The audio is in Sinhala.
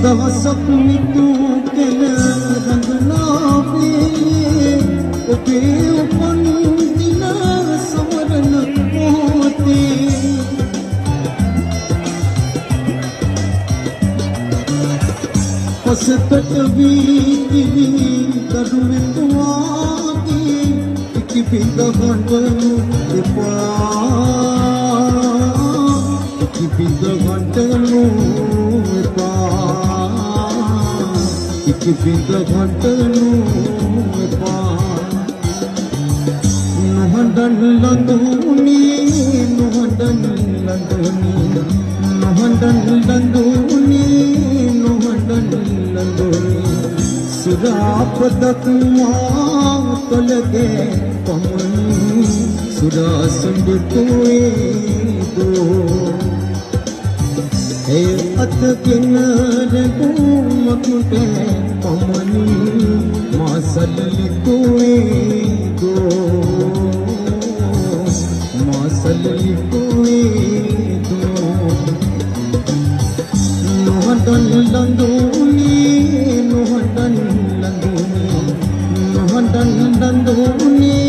දවසක් මිතු කෙල රඟනාවේ ඔබේ උපන් දින සමරන මොහොතේ පසකට වීතිවි කරුවෙක් වාගේ ඉකිපිඳ ගන්වනු එපා ඉකිපිඳ ගන්වනු ඉකිපිඳ ගන්වනු එපා නොහඬන් ලඳුනේ නොහඬන් ලඳුනේ නොහඬන් ලඳුනේ නොහඬන් ලඳුනේ සුරාපදක්වා තොලගේ පමණි සුරා සුඳුතුවේ දෝ ඒ අතකින රකුමකුටේ පමණි මාසලිකුවේ දෝ මාසලිකුවේ දෝ නොහඬන් ලඳුනේ නොහඬන් ලඳුනේ නොහඬන් ලඳුනේ